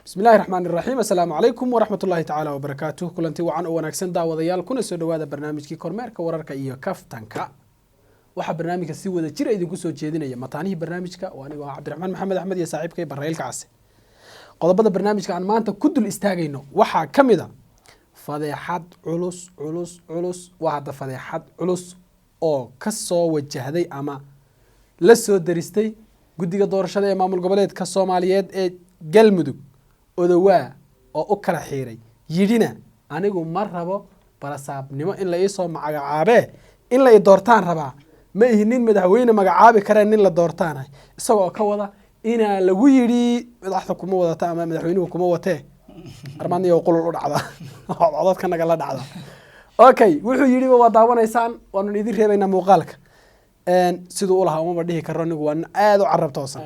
بسم الله الرحمن الرحيم السلام عليكم ورحمة الله تعالى وبركاته كلنتي وعن وناكسن داوديال kuna soo dhawaada barnaamijkii kormeerka wararka iyo kaftanka waxa barnaamijka si wada jir idinku soo jeedinaya mataanihi barnaamijka waa aniga Cabdiraxmaan Maxamed Axmed iyo saaxiibkay Barreelka Case qodobada barnaamijka aan maanta ku dul istaagayno waxa kamida fadeexad culus waa hada fadeexad culus oo ka soo wajahday ama la soo daristay guddiga doorashada ee maamul goboleedka Soomaaliyeed ee Galmudug odawaa oo u kala xiiray yidina anigu ma rabo barasaabnimo in la isoo magacaabe in la doortaan rabaa ma ihinin madaxweyne magacaabi kara nin la doortaan isagoo ka wada ina lagu yiri madaxda kuma wadata ama madaxweynuhu kuma watee armaaniyo qulul u dhacda codadka naga la dhacda okay wuxuu yiri waa daawanaysaan waanu idin reebaynaa muuqaalka sidoo ulaha uma dhihi karo anigu waan aad u carab toosan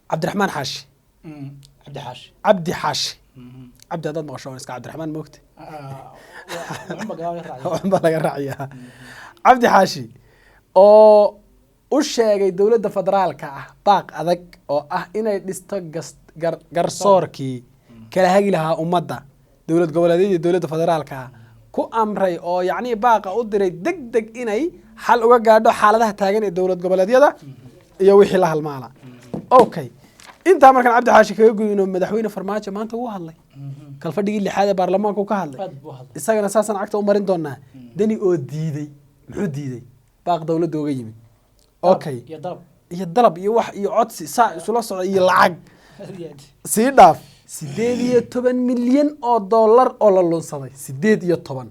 Cabdiraxmaan Xaashi عبد حاشي عبد هذا مغشون اسك عبد الرحمن موقت عبد حاشي oo u sheegay dawladda federaalka ah baaq adag oo ah inay dhisto garsoorkii kala hagi lahaa ummadda dawlad goboleedyada iyo dawladda federaalka ku amray oo yacni baaqa u diray degdeg inay xal uga gaadho xaaladaha taagan ee dawlad goboleedyada iyo wixii la halmaala okay inta markan Cabdi Xaashi kaga gudubno madaxweyne farmaajo maanta uu hadlay kal fadhigii lixaad ee baarlamaanka ka hadlay isagana saasan cagta u marin doonaa dani oo diiday muxuu diiday baaq dawladda uga yimid okay iyo dalab iyo wax iyo codsi saa isula socda iyo lacag si dhaaf 18 milyan oo dollar oo la lunsaday 18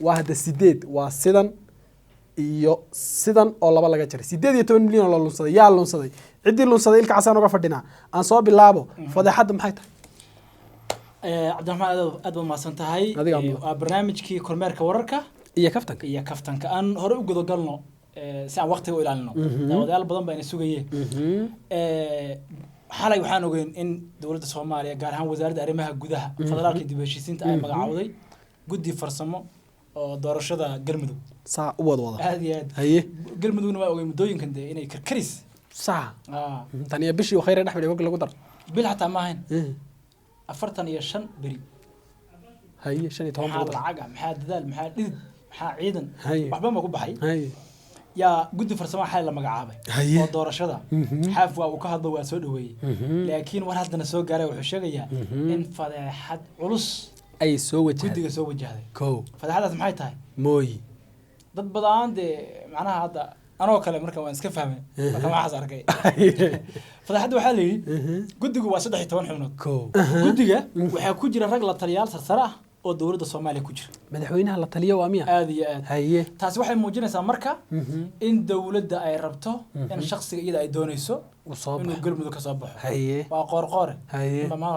waa hada 8 waa sidan oo laba laga jaray 18 milyan oo la lunsaday yaa lunsaday cidii lunsaday ilka casaan uga fadhina aan soo bilaabo fadeexada maxay tahay Cabdiraxmaan aad ma santahay waa barnaamijkii kormeerka wararka iyo kaftanka aan hore u gudo galno si aan waqtiga u ilaalino daawadayaal badan baa ina sugayeen xalay waxaan ogeyn in dawladda Soomaaliya gaar ahaan wasaaradda arrimaha gudaha federaalka dib u heshiisiinta ay magacawday guddi farsamo oo doorashada Galmudug saa u wada haye Galmudugna waa ogeyn mudooyinkan inay karkaris صح تانية بشي وخير نحن يقول لك قدر بلا حتى ما هين أفرتن يشن بري هاي شني توم محاد العجا محاد ذال محاد إذ محاد عيدا وحبا ما كوب حي يا جود فرسما حال لما قعابه ودور شذا حافوا وكهض واسودوي لكن ورا هذا نسوق جاري وحشجية إن فضحت علص أي سوى جود يسوي جهده كو فضحت محيط هاي موي ضد بدان دي معناها هذا أنا وكلام مركب وأنا سكفهمه مركب ما حزر كي فلحد وحالي قدقة واسد حيتوان حنود قدقة وحكوجر الرجل الطليال صراحة أو دولة الصومالية كوجر مدحوينها الطلية وامية هذه هي تاسوح الموجودة سامركا إن دولة دا أي ربطه إن شخص إذا يدون يسو وصاب إنه قلب ذوك صباح هي وقرقار هي ما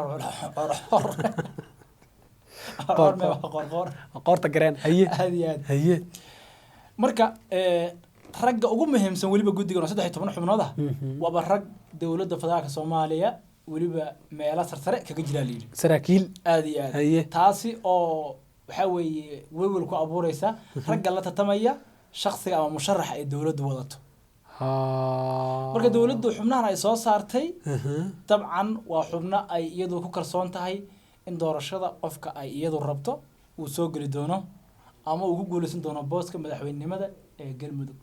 قار تجرين هي marka ragga ugu muhiimsan waliba gudiga 13 xubnood ah waa rag dawladda federaalka Soomaaliya waliba meelo sarsare kaga jira leeyahay saraakiil aad iyo aad taasi oo waxa weeye weewil ku abuuraysa ragga la tatamaya shakhsiga ama musharax ay dawladdu wadato marka dawladdu xubnahan ay soo saartay dabcan waa xubno ay iyadu ku kalsoon tahay in doorashada qofka ay iyadu rabto uu soo gali doono ama uu ku guuleysan doono booska madaxweynenimada ee Galmudug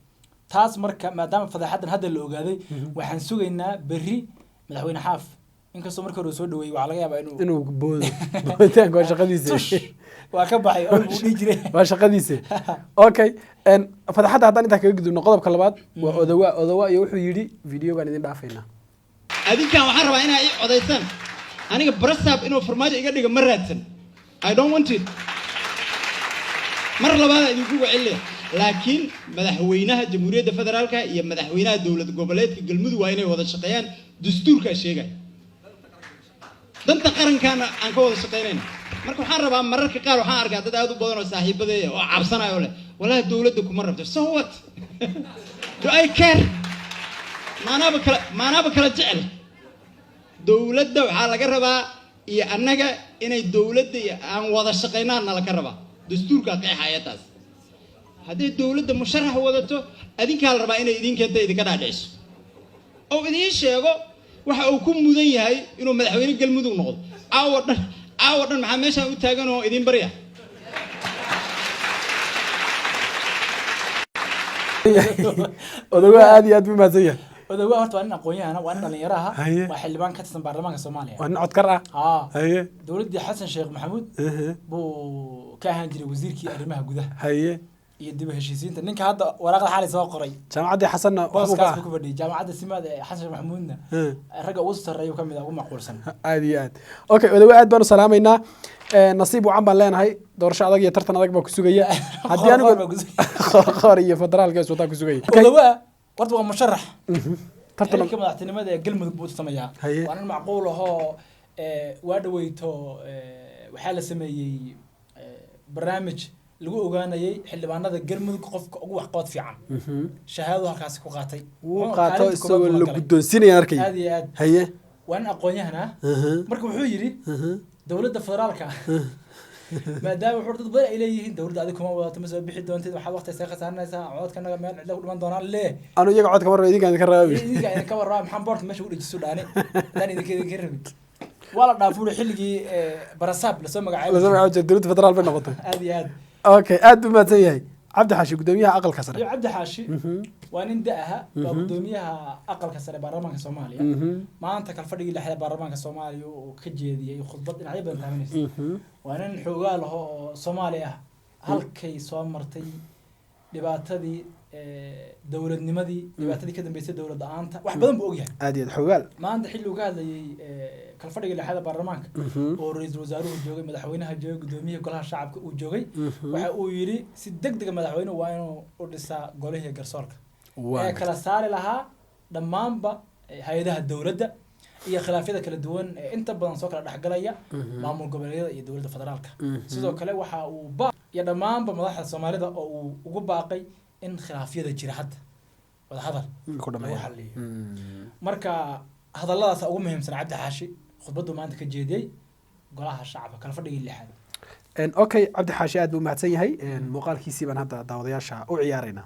taas marka maadaama fadeexadan hadda la ogaaday waxaan sugaynaa berri madaxweyne xaaf inkastoo markii hore soo dhaweeyay waxa laga yaabaa inuu booditaanka waa shaqadiisa waa ka baxay oo uu dhigi jiray waa shaqadiisa okay fadeexada haddaan inta kaga gudubno qodobka labaad waa odawaa iyo wuxuu yiri videogan idin dhaafayna adinkan waxaan rabaa inay codeysaan aniga barasaab inuu farmaajo iga dhigo ma raadsan I don't want it mar labaad idinku wacilay laakiin madaxweynaha jamhuuriyadda federaalka iyo madaxweynaha dawlad goboleedka Galmudug waa inay wada shaqeeyaan dastuurka sheegay danta qarankan aan ka wada shaqeynayna marka waxaan rabaa mararka qaar waxaan arkaa dad aad u badan oo saaxiibadey oo cabsanayo leh wallahi dawladda kuma rabto so what do I care maanaaba kala jecel dawladda waxa laga rabaa iyo annaga inay dawladda aan wada shaqeynaan la ka rabaa dastuurka qeexaya taas haddii dawladda musharax wadato adinka la rabaa inay idin keento idinka dhaadhayso oo idin sheego waxa uu ku mudan yahay inuu madaxweyne galmudug noqdo caawa dhan maxaa meeshaan u taagan oo idin barya odagaa aad iyo aad buu mahadsan yahay odagaa horta waa nin aqoon-yahana waa nin dhalinyaro aha waa xildhibaan ka tirsan baarlamaanka Soomaaliya waa nin codkar ah haye dowladii Xasan Sheekh Maxamuud buu ka ahaan jiray wasiirkii arrimaha gudaha haye iyo dib u heshiisiinta ninka hadda waraaqda xalay soo qoray jaamacadda xasanna booskaas ku fadhiyay jaamacadda Simaad ee Xasan Sheekh Maxamuudna ragga ugu sareeyo kamid ah ugu macquulsan aad iyo aad okay odagaa aad baan u salaamaynaa nasiib wacan baan leenahay doorasho adag iyo tartan adag baa ku sugaya haddii anigu qor iyo federaalka iswataa ku sugaya odagaa warta waa musharax tartan madaxtinimada ee galmudug buu sameeyaa waa nin macquul ahoo waa dhaweyto waxaa la sameeyey barnaamij lagu ogaanayay xildhibaanada galmudug qofka ugu waxqabad fiican shahaado halkaas ku qaatay uu qaato isagoo la guddoonsinaya arkay aad iyo aad haye waan aqoon-yahan ah marka wuxuu yiri dawladda federaalka maadaama wuxuu dad badan ay leeyihiin dawladda adiga kuma wadato ma soo bixi doontid waxaad waqti iska khasaaranaysaa codkanaga meel cid lagu dhiman doonaan lee anu iyaga codka marba idinkaan ka raabi idinkaan ka warraa maxaan boorka meesha u dhajiso dhaane hadaan idinka rabin waa la dhaafuray xilligii barasaab lasoo magacaabay dawladda federaal bay noqotay aad iyo aad okay aad buu mahadsan yahay cabdi xaashi gudoomiyaha aqalka sare cabdi xaashi waa nin da-aha waa gudoomiyaha aqalka sare baarlamaanka Soomaaliya maanta kal fadhigii lixda baarlamaanka Soomaaliya oo ka jeediyay khudbad dhinacyo badan taabanaysa waa nin xoogaal ah oo Soomaali ah halkay soo martay dhibaatadii dawladnimadii dhibaatadii ka dambeysay dawlad la'aanta wax badan buu ogyahay aad iyo xoogaal maanta xilli uu ka hadlayay kal fadhigii lixda baarlamaanka oo ra'iisul wasaaruhu joogay madaxweynaha joogay gudoomiyaha golaha shacabka uu joogay waxa uu yiri si degdeg madaxweynuhu waa inuu u dhisaa golaha garsoorka ee kala saari lahaa dhammaanba hay'adaha dawladda iyo khilaafyada kala duwan ee inta badan soo kala dhaxgalaya maamul goboleedyada iyo dawladda federaalka sidoo kale waxa uu iyo dhammaanba madaxda Soomaalida oo uu ugu baaqay in khilaafyada jira hadda wada hadal ku dhameeyo marka hadalladaas ugu muhiimsan cabdi xaashi khudbadu maanta ka jeediyay golaha shacabka kala fadhigii lixaad okay cabdi xaashi aad buu mahadsan yahay muuqaalkiisii baan hadda daawadayaasha u ciyaaraynaa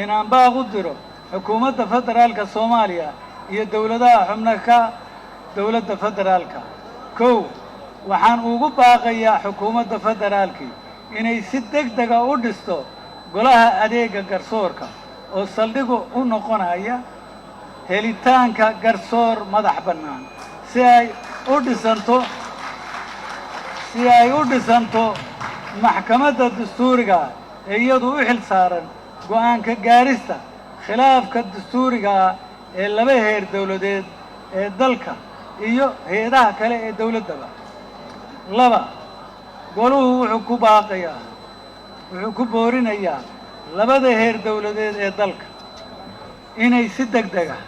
inaan baaq u diro xukuumadda federaalka Soomaaliya iyo dawladaha xubnaha ka dawladda federaalka kow waxaan ugu baaqayaa xukuumadda federaalka inay si degdeg ah u dhisto golaha adeega garsoorka oo saldhigu u noqonaya helitaanka garsoor madax bannaan si ay u dhisanto maxkamadda dastuuriga ee iyadu u xil saaran go'aanka gaarista khilaafka dastuuriga ee laba heer dawladeed ee dalka iyo hay'adaha kale ee dawladdaba laba goluhu wuxuu ku boorinayaa labada heer dawladeed ee dalka inay si degdeg ah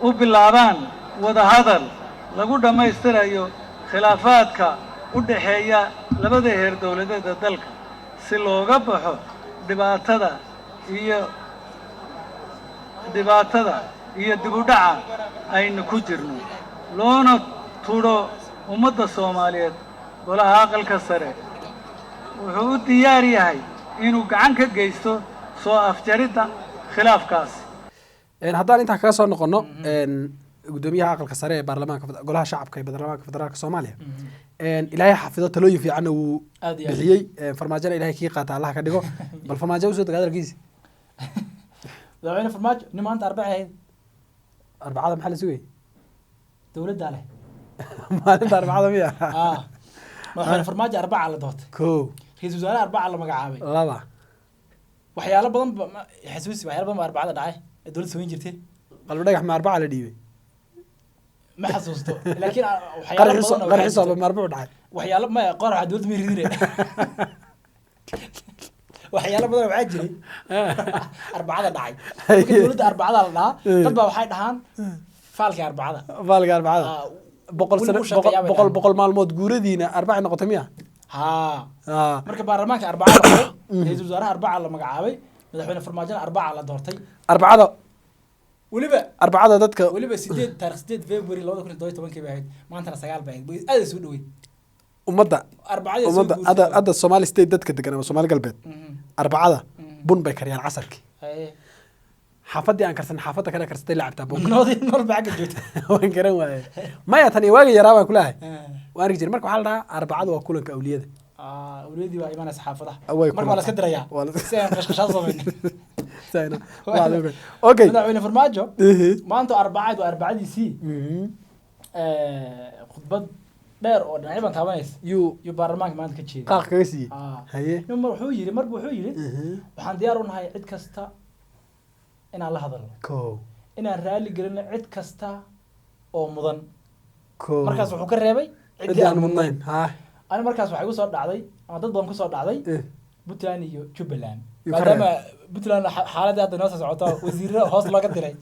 u bilaabaan wada hadal lagu dhammaystirayo khilaafaadka u dhaxeeya labada heer dawladeed ee dalka si looga baxo dhibaatada iyo dib u dhaca aynu ku jirno loona tudho ummadda Soomaaliyeed golaha aqalka sare wuxuu u diyaar yahay inuu gacan ka geysto soo afjaridda khilaafkaas haddaan intaa kaga soo noqono gudoomiyaha aqalka sare ee baarlamaanka golaha shacabka ee baarlamaanka federaalka Soomaaliya ilaahay xafido talooyin fiican uu bixiyay farmaajada ilaahay kii qaata Allah ka dhigo bal farmaajo soo dagaalkiisa madaxweyne farmaajo nin maanta arbacada maxaa la sugay dawladda leh maalinta arbacada miya madaxweyne farmaajo arbaca la doortay kow ra'iisul wasaare arbaca la magacaabay laba waxyaalo badan xasuusi waxyaalo badan arbacada dhacay ee dawladda soo jirtay qalbi dhagax ma arbaca la dhiibay ma xasuusto laakiin waxyaalo badan qarxiso ma arbaca dhacay waxyaalo ma qor waxa dawladda ma riire waxyaalo badan waxa jiray arbacada dhacay marka dawladda arbacada la dhahaa dad baa waxay dhahaan faalka arbacada boqol maalmood guuradiina arbaca noqotay miya marka baarlamaanka arbacada la qoray ra'iisul wasaaraha arbaca la magacaabay madaxweyne farmaajada arbaca la doortay arbacada waliba arbacada dadka waliba 8 February 2017 bay ahayd maanta 9 bay ahayd aad soo dhaweey ummadda ada Somali state dadka degan ama Somali galbeed arbacada bun bay kariyaan casarkii xaafadii aan karsan xaafadda kale karsatay la cabtaa buuq noodii nool baa xagga joogta waan garan waaye maya tan iyo waagi yaraa baan kulahay waan arki jiray marka waxaa la dhahaa arbacadu waa kulanka awliyada awliyadii waa imanaysa xaafadaha Way marka waa la iska dirayaa Waa la- si aan qashqashaan samaynin Sayna. Waa la- okay madaxweyne farmaajo Ehe. maanta arbacad waa arbacadiisii Mhm. khudbad dheer oo dhinacyo baan taabanaysa yuu iyo baarlamaanka maanta ka jeeday qaaq kaga siiyey Ah. haye mar wuxuu yidhi Mhm. waxaan diyaar u nahay cid kasta inaan la hadalno ko inaan raali gelino cid kasta oo mudan ko markaas wuxuu ka reebay ciddii aan mudnayn ha ani markaas waxaa igu soo dhacday ama dad badan kusoo dhacday Eh. puntland iyo jubbaland Iyo ka maadaama puntland xaaladii hadda noo soo socoto wasiirro hoos looga diray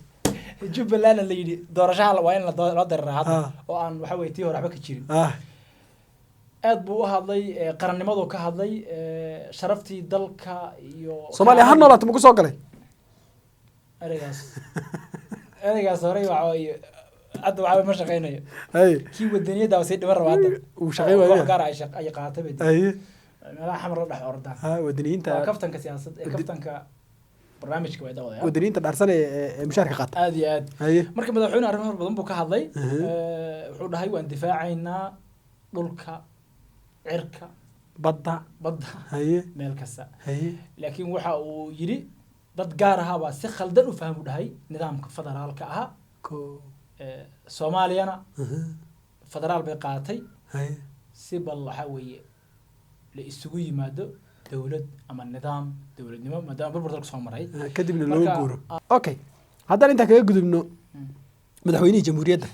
jubbalandna la yidhi doorashaha waa in loo diriraa hadda Ah. oo aan waxa weye tii hore waxba ka jirin ah aad buu u hadlay qarannimadu ka hadlay sharaftii dalka iyo soomaaliya ha noolaato ma ku soo galay ereygaas ereygaas horey waxa weye hadda waxba ma shaqaynayo haye kii wadaniyadda sii dhiman raba hadda Uu shaqayn waayo. koox gaar ah ay qaatay bay haye meelaha xamar la dhex ordaan ha wadaniyiinta waa kaftanka siyaasad kaftanka barnaamijka way dawadayaa wadaniyiinta dhaarsan ee mushaarka qaata aad iyo aad haye marka madaxweyne arrimo fara badan buu ka hadlay Mhm. wuxuu dhahay waan difaacaynaa dhulka cirka badda badda haye meel kasta haye laakiin waxa uu yidhi dad gaar ahaa baa si khaldan u fahmu dhahay nidaamka federaalka ahaa ko soomaaliyana Mhm. federaal bay qaatay haye si bal waxaa weeye la isugu yimaado dowlad ama nidaam dowladnimo maadaama burbur dalka soo maray kadibna loo Marka- guuro okay haddaan intaan kaga gudubno Mm. madaxweynihii jamhuuriyadda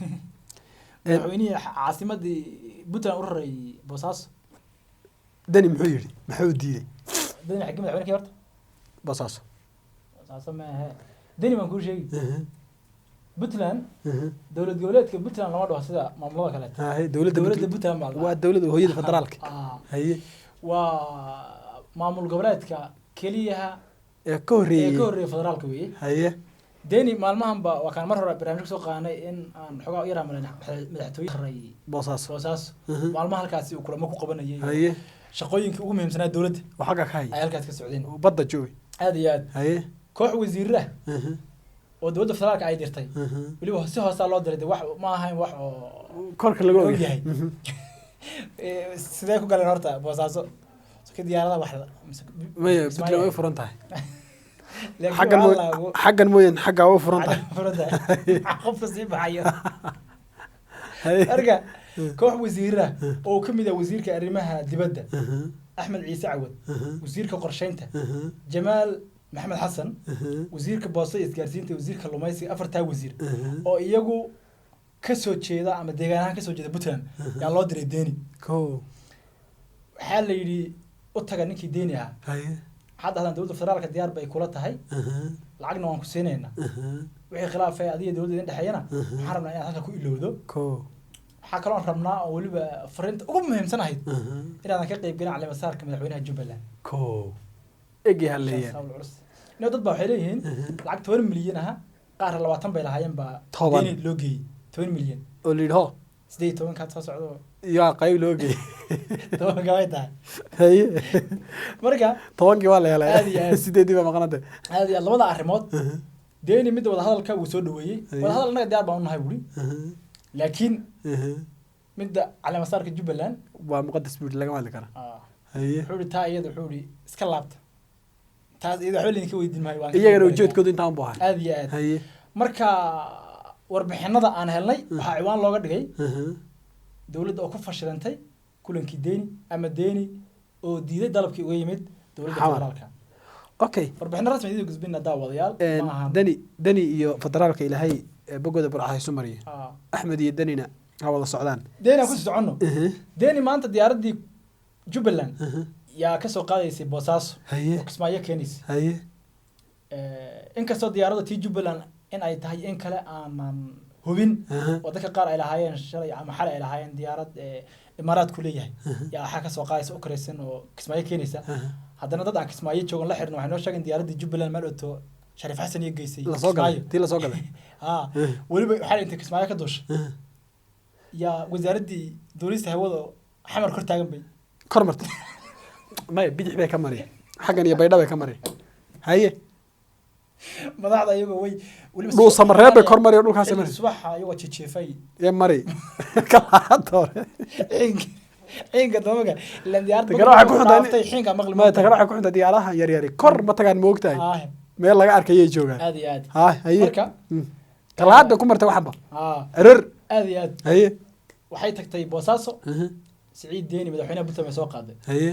madaxweynihii caasimadii puntland u raray boosaaso dani muxuu yidhi maxuu diiday dani xaggee madaxweynekii horta boosaaso boosaaso maahe dani baan kuu sheegi Mhm. puntland Mhm. dowlad goboleedka puntland lama dhaho sida maamulada kaleeta haye dowladda dowladda puntland baa la waa dhahaa. dowladda hooyada federaalka Ah, haye waa maamul goboleedka keliyaha ee ka ee ka horreeyey horreeya federaalka weeye haye deni maalmahanba waa kaan mar hore barnaamij kasoo qaadanay in aan xogaa u yaraa madaxtooye haray boosaaso boosaaso Mhm. maalmaha halkaasi uu kulamo ku qabanayay haye shaqooyinkii ugu muhiimsanaa dowladda oo xagga ka ay haya halkaas ka socdeen oo badda joogi aad iyo aad haye koox wasiirro ah Mhm. oo dowladda federaalka ay dirtay Mhm. weliba si hoosaa loo diray de wax ma ahayn wax oo korka laga og ogyahay yahay. Mhm. sidee ku galeen horta boosaaso ka diyaarada wax maya puntland way furan tahay laakiin xaggan waxaa mooy laagu- xaggan mooyan xaggaa way furan tahay furan tahay. qofka sii baxayo haye marka koox wasiirra oo ka mid ah wasiirka arrimaha dibadda Mhm. axmed ciise cawad Mhm. wasiirka qorsheynta Mhm. jamaal maxamed xasan Mhm. wasiirka boostada iyo isgaarsiinta wasiirka lumaysiga afartaa wasiir Mhm. oo iyagu ka soo jeeda ama deegaanahaan ka soo jeeda puntland yaa loo diray deni ko waxaa la yidhi u taga ninkii deni ahaa haye waxaad dhahdaan dowladda federaalka diyaar bay kula tahay Mhm. lacagna waan ku siinaynaa Mhm. wixii khilaafay adiga dowladda idin dhexeeyana Mhm. waxaan rabnaa inaad halka ku ilowdo ko waxaa kaloon rabnaa oo weliba fariinta ugu muhiimsan ahayd Mhm. inaadan ka qayb gelin calimasaarka madaxweynaha jubbaland ko egi halleeyaan Shaas hawl culus. Inoo dad baa waxay leeyihiin lacag 10 milyan aha qaar 20 bay lahaayeen baa Toban. deni loo geeyey 10 milyan oo la yidhi ho 18 kaad soo socdo yaa qayb loo geeyey 10 gabay tahay haye marka tobankii waa la helay Aad iyo aad. sideedii baa maqnada aad iyo aad labada arrimood deni midda wada hadalka uu soo dhaweeyey Aye. wada hadal annaga diyaar baan u nahay buuri laakiin midda caleemasaarka jubbaland waa muqadas buuri lagama hadli karaa ah, haye wuxuu ihi taa iyada wuxuu ihi iska laabta taas iyada waxba laydinka weydiin maayo waan ka iyagana jawaabaya. ujeedkoodu intaan bu ahay aad iyo aad haye marka warbixinada aan helnay waxaa ciwaan looga dhigay dowladda oo ku fashilantay kulankii deni ama deni oo diiday dalabkii uga yimid dowladda Xamar. federaalka okay warbixino rasmi idin gudbina daawadayaal ma ahan dani iyo federaalka ilaahay bogooda burcad isu mariya Ah. axmed iyo danina ha wada socdaan deni aan kusii soconno deni maanta diyaaraddii jubbaland yaa kasoo qaadaysay boosaaso haye oo kismaayo keenaysa haye inkastoo diyaaradda tii jubbaland in ay tahay in kale aanan hubin oo dadka qaar ay lahaayeen shalay ama xalay ay lahaayeen diyaarad imaaraadku leeyahay yaa waxaa kasoo qaadaysa u karaysan oo kismaayo keenaysa haddana dad aan kismaayo joogan la xirno waxay noo sheegeen diyaaraddii jubbaland meel oto shariif xasan iyo geysay lasoo galay Kismaayo. tii lasoo galay haa weliba waxaa la intay kismaayo ka duusha yaa wasaaraddii duulista hawada xamar kor taagan bay kor martay maya bidix bay ka mari xaggan iyo baydha bay ka mari haye madaxda iyagoo way weliba dhul samareeb bay kor mariyo dhulkaas xilli mari subaxa iyagoo jijiifay ee mari kala doore ciinka damaga ilaan diyaarad Tagara waxay ku xuntaa xuntaa xiinka maqli ma tagara waxay ku xuntaa diyaaraha yar yar kor ma tagaan moogtahay meel laga arkayay joogaan aad iyo aad ha haye marka kalaad bay ku martay waxba aa erer aad iyo aad haye waxay tagtay boosaaso Siciid Deeni madaxweynaha Puntland ay soo qaaday haye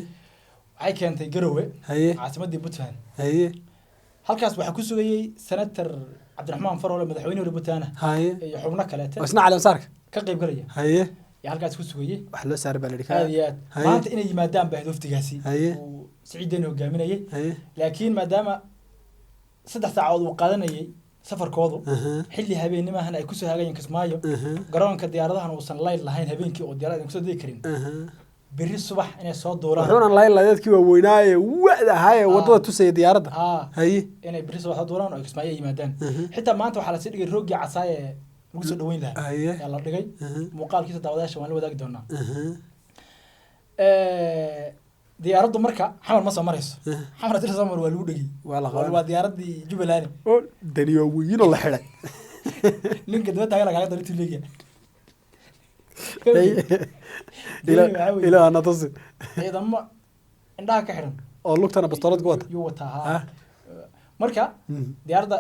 waxay keentay Garowe haye caasimadii Puntland haye halkaas waxaa ku sugayay senator Cabdiraxmaan Faroole madaxweynaha Puntland haye iyo xubno kale wasna cali saarka ka qayb galaya haye yaa halkaas ku sugayay wax loo saar baa la dhigay aad iyo aad maanta inay yimaadaan baa waftigaasi haye uu Siciid Deeni hogaaminayay haye laakiin maadaama 3 saacadood uu qaadanayay safarkoodu xilli habeennimahan ay ku soo hagayeen Kismaayo garoonka diyaaradahan uusan layl lahayn habeenkii oo diyaaradaha ku soo degi karin biri subax inay soo dooraan wuxuuna layl dadkii waa weynaaye wada haye wadada tusay diyaaradda haye inay biri subax soo dooraan oo Kismaayo yimaadaan xitaa maanta waxaa la sii dhigay roogii casaaye lagu soo dhaweyn lahaa yaa la dhigay muuqaalkiisa daawadayaasha waan la wadaagi doonaa diyaaraddu marka xamar ma soo marayso xamar hadii soo mar waa lagu dhigi waa diyaaradii Jubbaland oo daniyo weyn oo la xidhay ninka dawladda laga laga daro tuuliga ila ana tosi ciidamo indhaha ka xiran oo lugtana bastoolad ku wata yuu wataa marka diyaaradda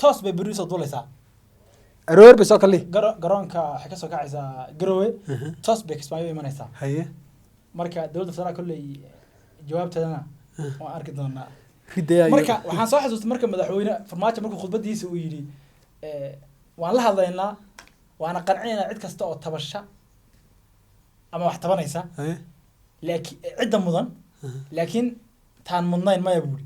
toos bay beri soo duulaysaa aroor bay soo kali garoonka waxay ka soo kacaysaa Garowe toos bay Kismaayo imanaysaa haye marka dawladda federaalka kolley jawaabteedana waan arki doonaa ridaya marka waxaan soo xasuustay marka madaxweyne Farmaajo markuu khudbadiisa uu yiri waan la hadlaynaa waana qancinaynaa cid kasta oo tabasha ama wax tabanaysa laakiin cidda mudan laakiin taan mudnayn maya buuri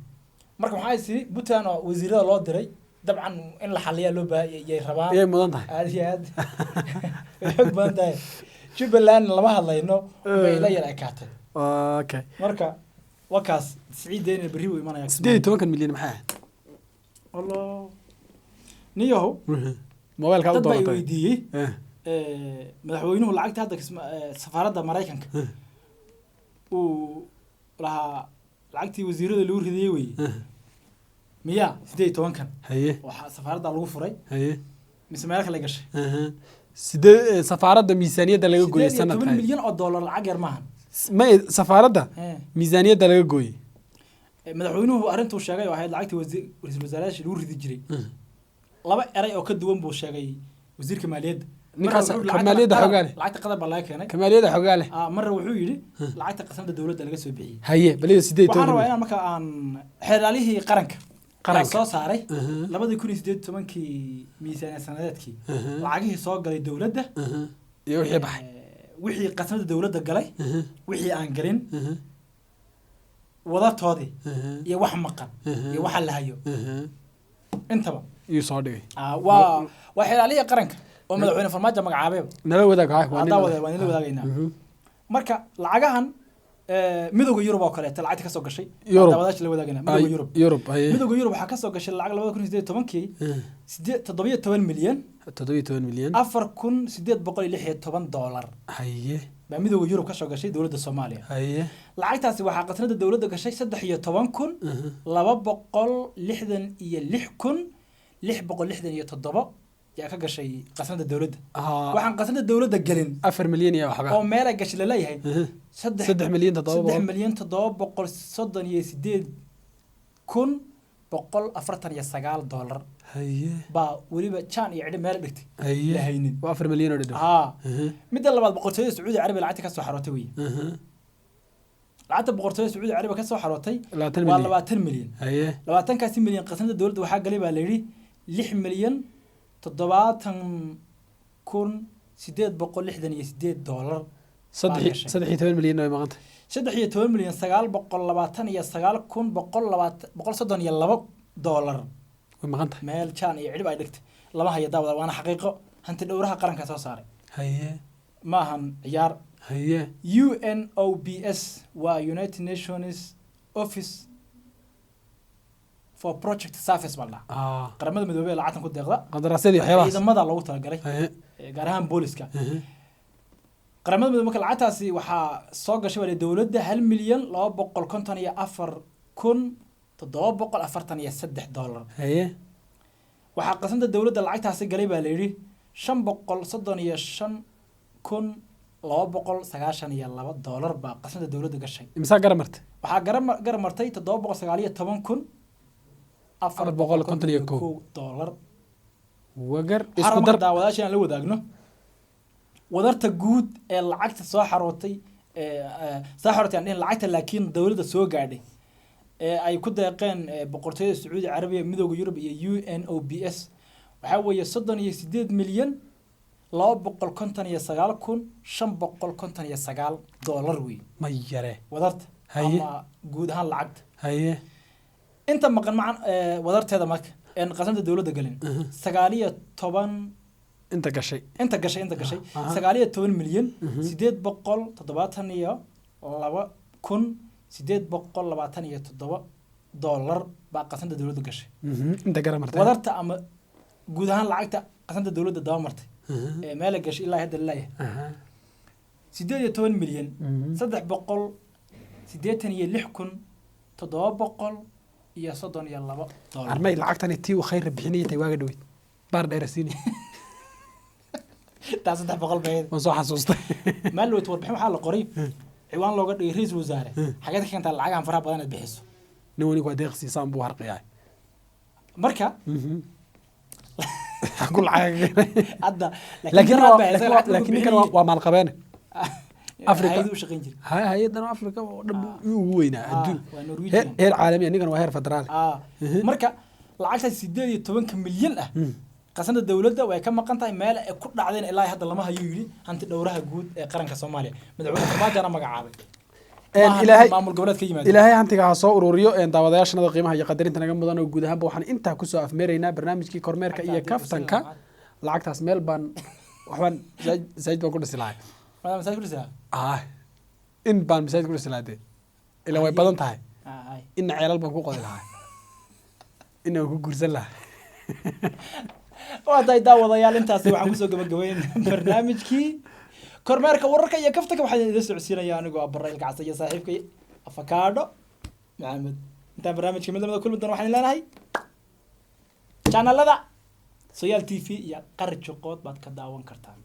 marka waxaa isiri Puntland oo wasiirada loo diray dabcan in la xaliyaa loo baahiyay rabaan ay mudan tahay aad iyo aad xog badan tahay Jubbaland lama hadlayno way la yar ekaatay okay marka wakaas Siciid Deeni bari uu imanaya 18 milyan maxaa Allah niyow mobilka u doortay weydiiyay madaxweynuhu lacagta hadda safaaradda Mareykanka uu lahaa lacagtii wasiirada lagu ridayay way miya 18 kan haye waxa safaaradda lagu furay haye mise meel kale gashay sidee safaaradda miisaaniyadda laga gooyay sanadkan 10 milyan oo dollar lacag yar maahan ma safaaradda miisaaniyadda laga gooyay madaxweynuhu arintuu sheegay oo ahayd lacagtii wasiir wasaarayaasha lagu ridi jiray laba eray oo ka duwan buu sheegay wasiirka maaliyadda ninkaas maaliyadda xogaale lacagta qadar baa laga keenay maaliyadda xogaale marra wuxuu yiri lacagta qasamada dawladda laga soo bixiyay haye balida 18 waxaan rabaa inaan marka aan xeeraalihii qaranka soo saaray 2018kii miisaaniyad sanadeedkii lacagihii soo galay dawladda iyo wixii baxay wixii qasamada dawladda galay wixii aan galin wadatoodii iyo wax maqan iyo waxa la hayo intaba iyo soo dhigay waa xeeraalihii qaranka oo madaxweyne Farmaajo magacaabay nala wadaag waan la wadaagaynaa marka lacagahan midowga Yurub oo kale lacagta ka soo gashay daawadayaasha la wadaagayna midowga Yurub midowga Yurub waxa ka soo gashay lacag 2018kii 17 milyan 4816 dollar haye ba midowga Yurub ka soo gashay dawladda Soomaaliya haye lacagtaasi waxa qasnada dawladda gashay 13,266,667 yaa ka gashay qasnada dawladda waxaan qasnada dawladda galin 4 milyan iyo waxba oo meel ay gashay leeyahay 3 milyan 3,738,149 dollar haye ba waliba jaan iyo cidhi meel dhigtay lahaynin waa 4 milyan oo dhidho midda labaad boqortooyada Sacuudi Carabiga lacagta ka soo xarootay way lacagta boqortooyada Sacuudi Carabiga ka soo xarootay waa 20 milyan haye 20 kaasi milyan qasnada dawladda waxa galay baa la yiri 6 milyan 7,868 dollar 13 milyan oo maqanta 13 milyan 929,132 dollar way maqanta meel jaan iyo cidhib ay dhigtay lama haya daawada waana xaqiiqo hanti dhowraha qaranka soo saaray haye maahan ciyaar haye UNOPS waa United Nations Office for project service balla qaramada midoobay lacagtan ku deeqda qandaraasyada waxyaabaha ciidamada loogu talagalay gaar ahaan booliska qaramada midoobay marka lacagtaasi waxa soo gashay wali dawladda 1,254,743 dollar haye waxaa qasanta dowladda lacagtaasi galay baa la yidhi 535,292 doolar baa qasanta dowladda gashay. imsaa gara martay waxaa gara martay 719,451 doolar. wagar isku waxaan dar mar daawadayaasha aan la wadaagno wadarta guud ee lacagta soo xarootay aan dhihin lacagta laakiin dowladda soo gaadhay ee ay ku deeqeen boqortooyada Sacuudi Carabiya, midowga Yurub iyo UNOPS waxaa weeye 38,259,559 doolar wey ma yare wadarta Haye. ama guud ahaan lacagta. haye inta maqan macan wadarteeda marka een qasanta dowladda galin 19 inta gashay inta gashay Aha. 19,822,827 doolar baa qasanta dowladda gashay. inta gara martay wadarta ama guud ahaan lacagta qasanta dowladda daba martay ee meel gashay ilaa hadda leeyahay aha 18,386,732 doolar. armay lacagtani tii uu khayr bixinayay tay waaga dhaweyd baar dheerasiini taas 300 bayad waan soo xasuustay maalwad warbixin waxaa la qoray ciwaan looga dhigay ra'iisul wasaare xageed ka keentaa lacagahan faraha badan aad bixiso. nin wani waa deeqsiisaan buu harqiyaa marka ku lacag hadda laakiin ninkan waa maalqabeene Afrika. hay'adu u shaqayn jiray hay-adan Afrika oo dhan buu ugu weynaa waa adduun Norwegian heer caalami ninkan waa heer federaal marka lacagta 18 milyan ah qasanta dowladda way ka maqan tahay meel ay ku dhacdeen ilaa hadda lama hayo yiri hanti dhowraha guud ee qaranka Soomaaliya madaxweyne Farmaajo magacaabay ilaahay maamul goboleed ka yimaada ilaahay hantiga ha soo ururiyo daawadayaashana qiimaha iyo qadarinta naga mudan oo guud ahaanba waxaan intaa ku soo afmeeraynaa barnaamijkii kormeerka iyo kaftanka lacagtaas meel baan waxbaan Said baan ku dhisi lahay madam Said ku dhisi in baan Said ku dhisi lahay ila way badan tahay in ceelal baan ku qodi lahaa in aan ku guursan lahaa waa daawadayaal intaasi waxaan ku soo gabagabeynaa barnaamijkii kormeerka wararka iyo kaftanka waxaan idin socodsiinayaa anigoo Barraayil Kacsi iyo saaxiibkay Afakaadho Maxamed. inta barnaamijka midnimada kulmi doona waxaan leenahay channelada Soyaal TV iyo Qarri Joqood baad ka daawan kartaan.